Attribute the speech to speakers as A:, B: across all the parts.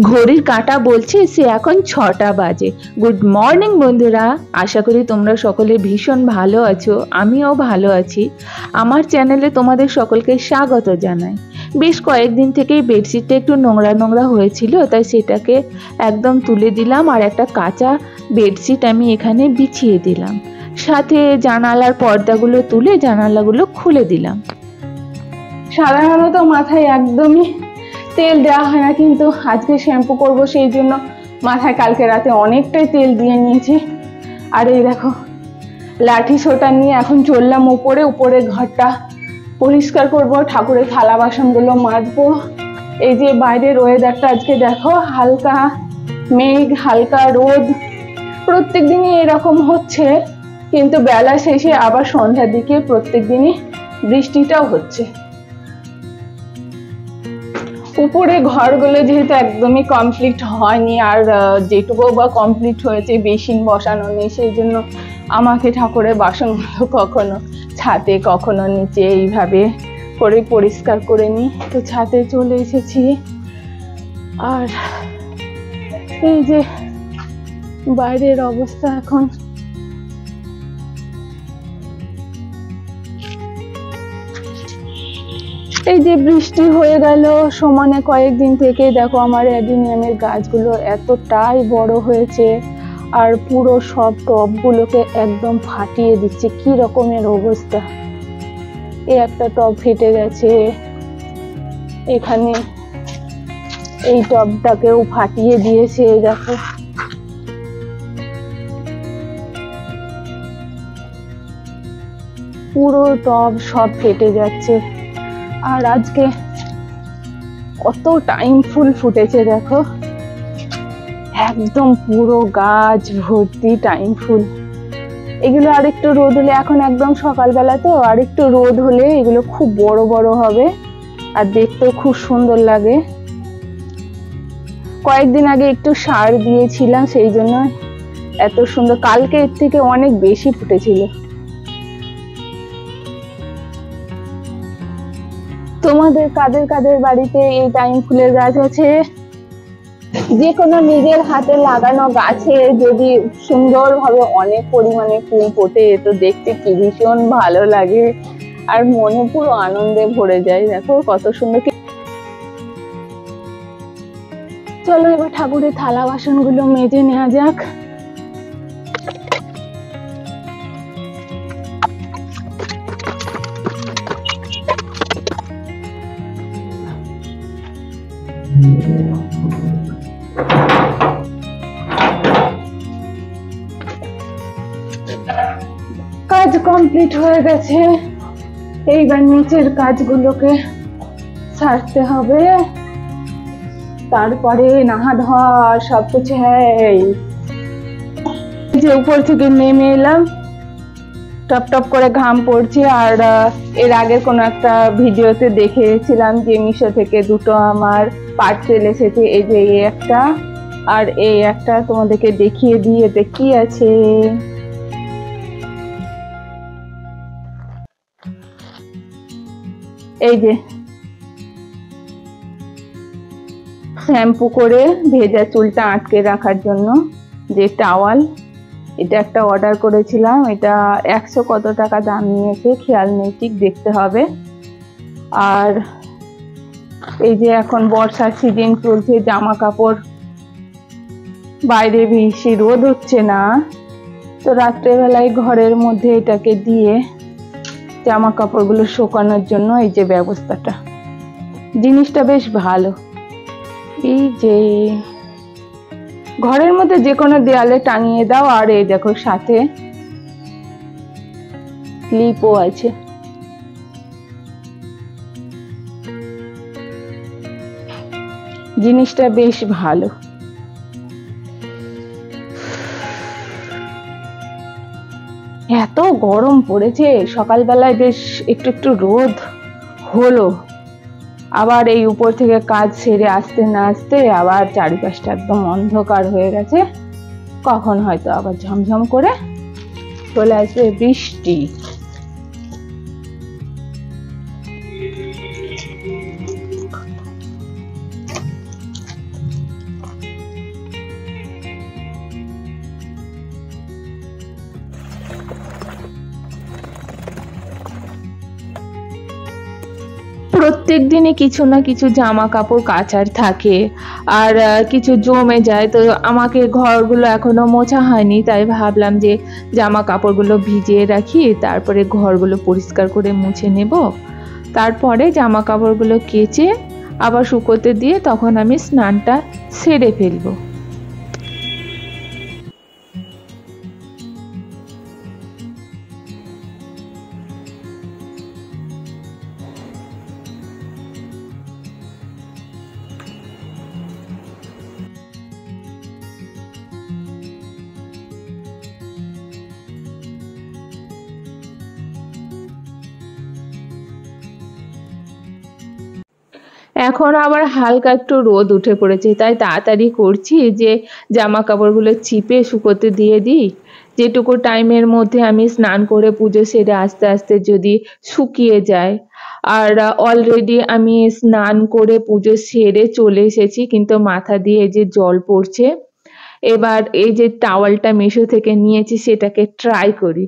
A: ঘড়ির কাঁটা বলছে সে এখন 6টা বাজে। গুড মর্নিং বন্ধুরা, আশা করি তোমরা সকলে ভীষণ ভালো আছো, আমিও ভালো আছি। আমার চ্যানেলে তোমাদের সকলকে স্বাগত জানাই। বেশ কয়েকদিন থেকেই বেডশিটটা একটু নোংরা নোংরা হয়েছিল, তাই সেটাকে একদম তুলে দিলাম আর একটা কাঁচা বেডশিট আমি এখানে বিছিয়ে দিলাম। সাথে জানালার পর্দাগুলো তুলে জানালাগুলো খুলে দিলাম। সাধারণত মাথায় একদমই তেল দেওয়া হয় না, কিন্তু আজকে শ্যাম্পু করব সেই জন্য মাথায় কালকে রাতে অনেকটাই তেল দিয়ে নিয়েছি। আর এই দেখো লাঠি সোটা নিয়ে এখন চললাম উপরে ঘরটা পরিষ্কার করব, ঠাকুরের থালা বাসনগুলো মাজবো। এই যে বাইরের ওয়েদারটা আজকে দেখো, হালকা মেঘ হালকা রোদ, প্রত্যেক দিনই এরকম হচ্ছে, কিন্তু বেলা শেষে আবার সন্ধ্যার দিকে প্রত্যেক দিনই বৃষ্টিটাও হচ্ছে। উপরে ঘরগুলো যেহেতু একদমই কমপ্লিট হয়নি, আর যেটুকু বা কমপ্লিট হয়েছে বেসিন বসানো নেই, সেই জন্য আমাকে ঠাকুরের বাসনগুলো কখনো ছাদে কখনো নিচে এইভাবে করে পরিষ্কার করে নিই। তো ছাদে চলে এসেছি, আর এই যে বাইরের অবস্থা এখন এই যে বৃষ্টি হয়ে গেল সমানে কয়েকদিন থেকে, দেখো আমার অ্যাডিনিয়ামের গাছগুলো এতটাই বড় হয়েছে, আর পুরো সব টবগুলোকে একদম ফাটিয়ে দিচ্ছে। কি রকমের অবস্থা! এই একটা টব ফেটে গেছে, এখানে এই টবটাকেও ফাটিয়ে দিয়েছে, দেখো। পুরো টব সব ফেটে যাচ্ছে। আর আজকে কত টাইম ফুল ফুটেছে দেখো, একদম পুরো গাছ ভর্তি টাইম ফুল। এগুলো আরেকটু রোদ হলে, এখন একদম সকালবেলা তো, আরেকটু রোদ হলে এগুলো খুব বড় বড় হবে আর দেখতেও খুব সুন্দর লাগে। কয়েকদিন আগে একটু সার দিয়েছিলাম, সেই জন্য এত সুন্দর। কালকে এর থেকে অনেক বেশি ফুটেছিল। তোমাদের কাদের কাদের বাড়িতে এই টাইম ফুলের গাছ আছে? যে কোনো নিজের হাতে লাগানো গাছে যদি সুন্দরভাবে অনেক পরিমাণে ফুল ফোটে, তো দেখতে কি ভীষণ ভালো লাগে, আর মনে পুরো আনন্দে ভরে যায়। দেখো কত সুন্দর। চলো এবার ঠাকুরের থালা বাসনগুলো মেজে নেওয়া যাক। কাজ কমপ্লিট হয়ে গেছে, এইবার নিচের কাজগুলোকে সারতে হবে, তারপরে নাহা ধোয়া সবকিছু। এই যে উপর থেকে নেমে এলাম, টপ টপ করে ঘাম পড়ছে। আর এর আগের কোনো একটা ভিডিওতে দেখেছিলাম যে মিশো থেকে দুটো আমার পার্সেল এসেছে, এই যে এই একটা আর এই একটা, তোমাদেরকে দেখিয়ে দিয়ে এতে কি আছে। এই যে শ্যাম্পু করে ভেজা চুলটা আটকে রাখার জন্য যে টাওয়াল, এটা একটা অর্ডার করেছিলাম। এটা 100 কত টাকা দাম নিয়েছে খেয়াল নেই, ঠিক দেখতে হবে। আর এই যে এখন বর্ষার সিজন চলছে, জামা কাপড় বাইরে বেশি রোদ হচ্ছে না, তো রাত্রেবেলায় ঘরের মধ্যে এটাকে দিয়ে জামা কাপড়গুলো শুকানোর জন্য এই যে ব্যবস্থাটা, জিনিসটা বেশ ভালো। এই যে ঘরের মধ্যে যে কোনো দেয়ালে টাঙিয়ে দাও, আর এই দেখো সাথে ক্লিপও আছে। জিনিসটা বেশ ভালো। এত গরম পড়েছে, সকালবেলায় বেশ একটু একটু রোদ হলো, আবার এই উপর থেকে কাজ সেরে আসতে না আসতে আবার চারিপাশটা একদম অন্ধকার হয়ে গেছে। কখন হয়তো আবার ঝমঝম করে চলে আসবে বৃষ্টি। প্রত্যেক দিনই কিছু না কিছু জামা কাপড় কাচার থাকে, আর কিছু জমে যায়। তো আমাকে ঘরগুলো এখনো মোছা হয়নি, তাই ভাবলাম যে জামা কাপড়গুলো ভিজিয়ে রাখি, তারপরে ঘরগুলো পরিষ্কার করে মুছে নেব। তারপরে জামা কাপড়গুলো কেচে আবার শুকোতে দিয়ে তখন আমি স্নানটা সেরে ফেলবো। এখন আবার হালকা একটু রোদ উঠে পড়েছে, তাই তাড়াতাড়ি করছি যে জামা কাপড়গুলো চিপে শুকোতে দিয়ে দিই। যেটুকু টাইমের মধ্যে আমি স্নান করে পুজো সেরে আস্তে আস্তে যদি শুকিয়ে যায়। আর অলরেডি আমি স্নান করে পুজো সেরে চলে এসেছি, কিন্তু মাথা দিয়ে যে জল পড়ছে। এবার এই যে টাওয়ালটা মিশো থেকে নিয়েছি সেটাকে ট্রাই করি।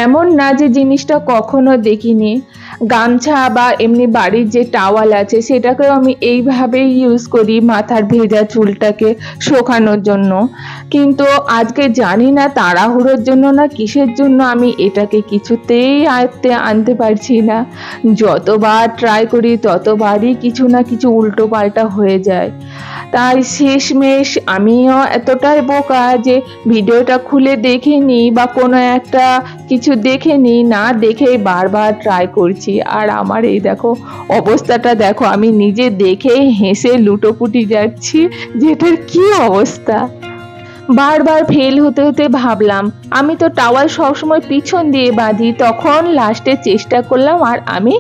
A: এমন না যে জিনিসটা কখনো দেখিনি, গামছা বা এমনি বাড়ির যে টাওয়াল আছে সেটাকেও আমি এইভাবেই ইউজ করি মাথার ভেজা চুলটাকে শোকানোর জন্য। কিন্তু আজকে জানি না তাড়াহুড়োর জন্য না কিসের জন্য আমি এটাকে কিছুতেই আয়ত্তে আনতে পারছি না। যতবার ট্রাই করি ততবারই কিছু না কিছু উল্টো পাল্টা হয়ে যায়। তাই শেষমেশ আমিও এতটাই বোকা যে ভিডিওটা খুলে দেখিনি বা কোনো একটা কিছু দেখেনি, না দেখেই বারবার ট্রাই করছি। আর আমার এই দেখো অবস্থাটা দেখো, আমি নিজে দেখেই হেসে লুটোপুটি যাচ্ছি যে এটার কি অবস্থা। বারবার ফেল হতে হতে ভাবলাম আমি তো টাওয়াল সবসময় পিছন দিয়ে বাঁধি, তখন লাস্টে চেষ্টা করলাম আর আমি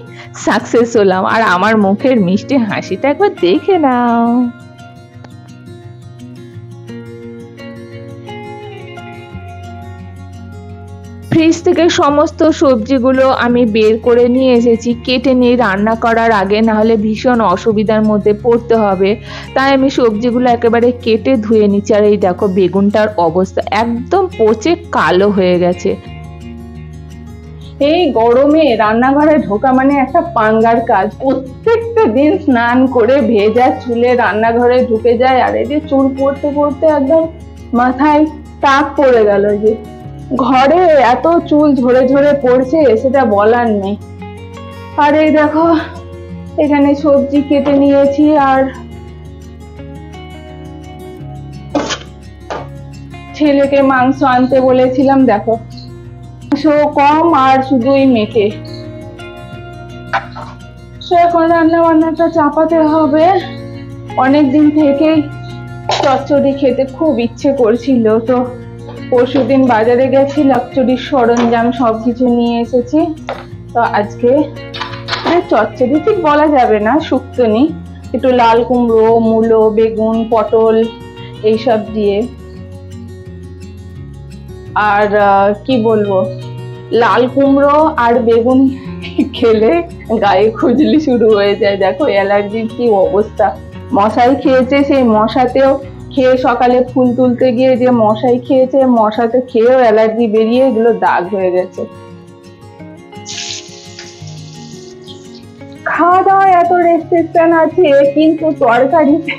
A: সাকসেস হলাম। আর আমার মুখের মিষ্টি হাসিটা একবার দেখে নাও। ফ্রিজ থেকে সমস্ত সবজিগুলো আমি বের করে নিয়ে এসেছি, কেটে নিয়ে রান্না করার আগে, না হলে ভীষণ অসুবিধার মধ্যে পড়তে হবে। তাই আমি সবজিগুলো একেবারে কেটে ধুয়ে নিচ্ছি। আর এই দেখো বেগুনটার অবস্থা একদম পচে কালো হয়ে গেছে। এই গরমে রান্নাঘরে ঢোকা মানে একটা পাঙ্গার কাজ। প্রত্যেকটা দিন স্নান করে ভেজা চুলে রান্নাঘরে ঢুকে যায়, আর এই যে চুল পড়তে পড়তে একদম মাথায় টাক পড়ে গেল। যে ঘরে এত চুল ঝরে ঝরে পড়ছে সেটা বলার নেই। আর এই দেখো এখানে সবজি কেটে নিয়েছি, আর ছেলেকে মাংস আনতে বলেছিলাম, দেখো মাংস কম আর শুধুই মেটে। এখন রান্না বান্নাটা চাপাতে হবে। অনেকদিন থেকেই চচ্চড়ি খেতে খুব ইচ্ছে করছিল, তো পরশুদিন বাজারে গেছি, চচ্চড়ির সরঞ্জাম সবকিছু নিয়ে এসেছি। তো আজকে চচ্চড়ি ঠিক বলা যাবে না, শুক্তনি, একটু লাল কুমড়ো, মূলো, বেগুন, পটল এইসব দিয়ে। আর কি বলবো, লাল কুমড়ো আর বেগুন খেলে গায়ে খুজলি শুরু হয়ে যায়। দেখো অ্যালার্জির কি অবস্থা। মশাই খেয়েছে, সেই মশাতেও খেয়ে সকালে ফুল তুলতে গিয়ে যে মশাই খেয়েছে, মশাতে খেয়েও অ্যালার্জি বেরিয়ে এগুলো দাগ হয়ে গেছে। খাওয়া দাওয়া এত রেস্ট্রিকশন আছে, কিন্তু তরকারিতে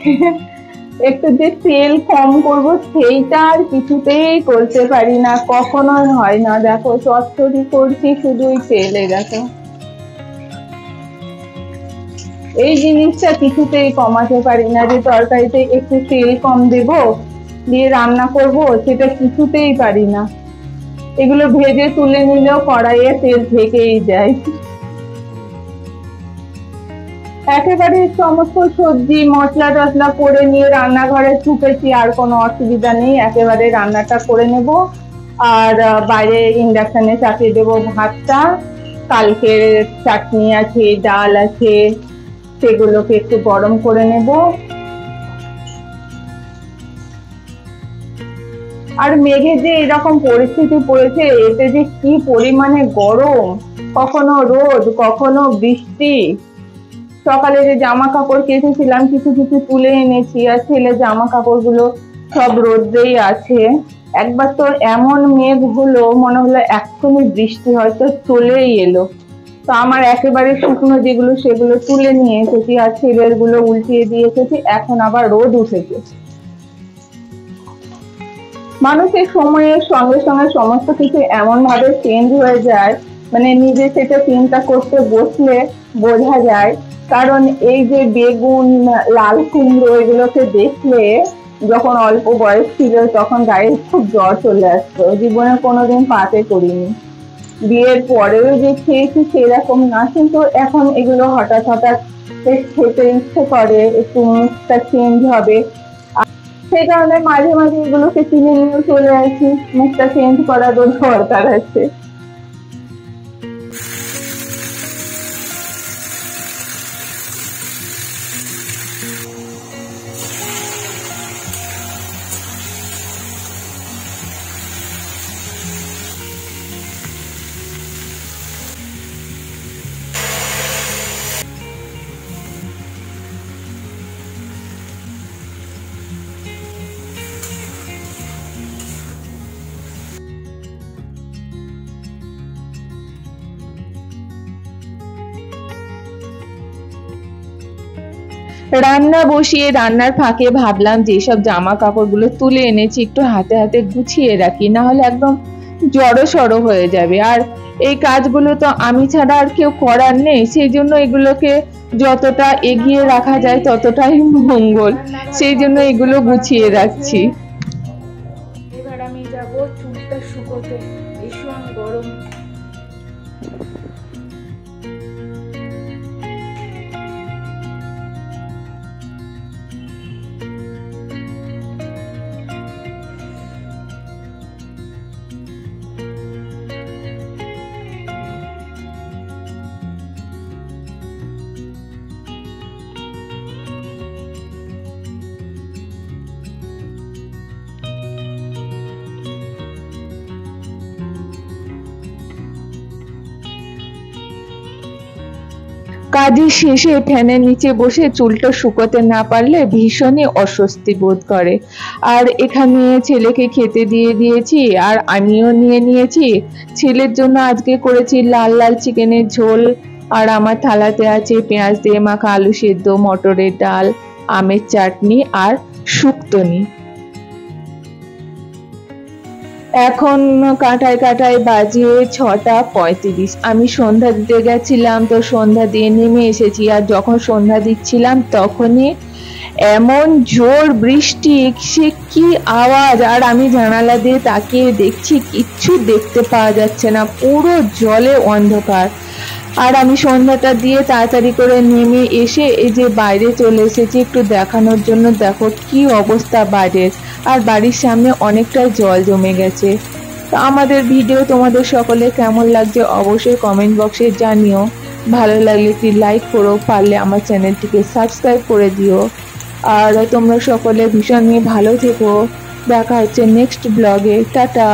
A: একটু যে তেল কম করব সেইটা আর কিছুতেই করতে পারি না, কখনোই হয় না। দেখো চচ্চড়ি করছি শুধুই তেলে, দেখো এই জিনিসটা কিছুতেই কমাতে পারি না, যে তরকারিতে একটু তেল কম দেব দিয়ে রান্না করব, সেটা কিছুতেই পারি না। এগুলো ভেজে তুলে নিলেও কড়াইয়ে তেল থেকেই যায়। একেবারে সমস্ত সবজি মশলা টসলা করে নিয়ে রান্নাঘরে ঢুকেছি, আর কোনো অসুবিধা নেই, একেবারে রান্নাটা করে নেব। আর বাইরে ইন্ডাকশনে চাপিয়ে দেবো ভাতটা। কালকের চাটনি আছে, ডাল আছে, সেগুলোকে একটু গরম করে নেব। আর মেঘে যে এরকম পরিস্থিতি পড়েছে, এতে যে কি পরিমাণে গরম, কখনো রোদ কখনো বৃষ্টি। সকালে যে জামা কাপড় কেচেছিলাম কিছু কিছু তুলে এনেছি, আর ছেলে জামা কাপড়গুলো সব রোদ্রেই আছে। একবার তো এমন মেঘ হলো, মনে হলো এক্ষুনি বৃষ্টি হয়তো চলেই এলো। তো আমার একেবারে শুকনো যেগুলো সেগুলো তুলে নিয়ে এসেছি, আর ছেলের গুলো উল্টিয়ে দিয়ে এসেছি। এখন আবার রোদ উঠেছে। মানুষের সময়ের সঙ্গে সঙ্গে সমস্ত কিছু এমন ভাবে চেঞ্জ হয়ে যায়, মানে নিজে সেটা চিন্তা করতে বসলে বোঝা যায়। কারণ এই যে বেগুন, লাল কুমড়ো, এগুলোকে দেখলে যখন অল্প বয়স ছিল তখন গায়ে খুব জ্বর চলে আসতো, জীবনে কোনোদিন পাতে করিনি। বিয়ের পরেও যে খেয়েছি সেরকম না, কিন্তু এখন এগুলো হঠাৎ হঠাৎ বেশ খেতে ইচ্ছে করে, একটু মুখটা চেঞ্জ হবে। সেই কারণে মাঝে মাঝে এগুলোকে কিনে নিয়ে চলে আসি, মুখটা চেঞ্জ করারও দরকার আছে। রান্না বসিয়ে রান্নার ফাঁকে ভাবলাম যে সব জামা কাপড়গুলো তুলে এনেছি একটু হাতে হাতে গুছিয়ে রাখি, না হলে একদম জড়ো সড়ো হয়ে যাবে। আর এই কাজগুলো তো আমি ছাড়া আর কেউ করার নেই, সেই জন্য এগুলোকে যতটা এগিয়ে রাখা যায় ততটাই মঙ্গল, সেই জন্য এগুলো গুছিয়ে রাখছি।
B: এবার আমি যাব চুলটা শুকোতে, ভীষণ গরম।
A: কাজের শেষে ফ্যানের নিচে বসে চুলটা শুকোতে না পারলে ভীষণই অস্বস্তি বোধ করে। আর এখানে ছেলেকে খেতে দিয়ে দিয়েছি, আর আমিও নিয়ে নিয়েছি। ছেলের জন্য আজকে করেছি লাল লাল চিকেনের ঝোল, আর আমার থালাতে আছে পেঁয়াজ দিয়ে মাখা আলু সেদ্ধ, মটরের ডাল, আমের চাটনি আর শুক্তনি। এখন কাঁটায় কাঁটায় বাজে 6টা 35। আমি সন্ধ্যা দিতে গেছিলাম, তো সন্ধ্যা দিয়ে নেমে এসেছি। আর যখন সন্ধ্যা দিচ্ছিলাম তখনই এমন জোর বৃষ্টি, সে কি আওয়াজ! আর আমি জানালা দিয়ে তাকিয়ে দেখছি কিচ্ছু দেখতে পাওয়া যাচ্ছে না, পুরো জলে অন্ধকার। আর আমি সন্ধ্যাটা দিয়ে তাড়াতাড়ি করে নেমে এসে এই যে বাইরে চলে এসেছি একটু দেখানোর জন্য। দেখো কি অবস্থা বাইরের, আর বাড়ির সামনে অনেকটাই জল জমে গেছে। তো আমাদের ভিডিও তোমাদের সকলে কেমন লাগছে অবশ্যই কমেন্ট বক্সে জানিও। ভালো লাগলে একটি লাইক করো, পারলে আমার চ্যানেলটিকে সাবস্ক্রাইব করে দিও। আর তোমরা সকলে ভীষণ ভালো থেকো। দেখা হচ্ছে নেক্সট ব্লগে। টাটা।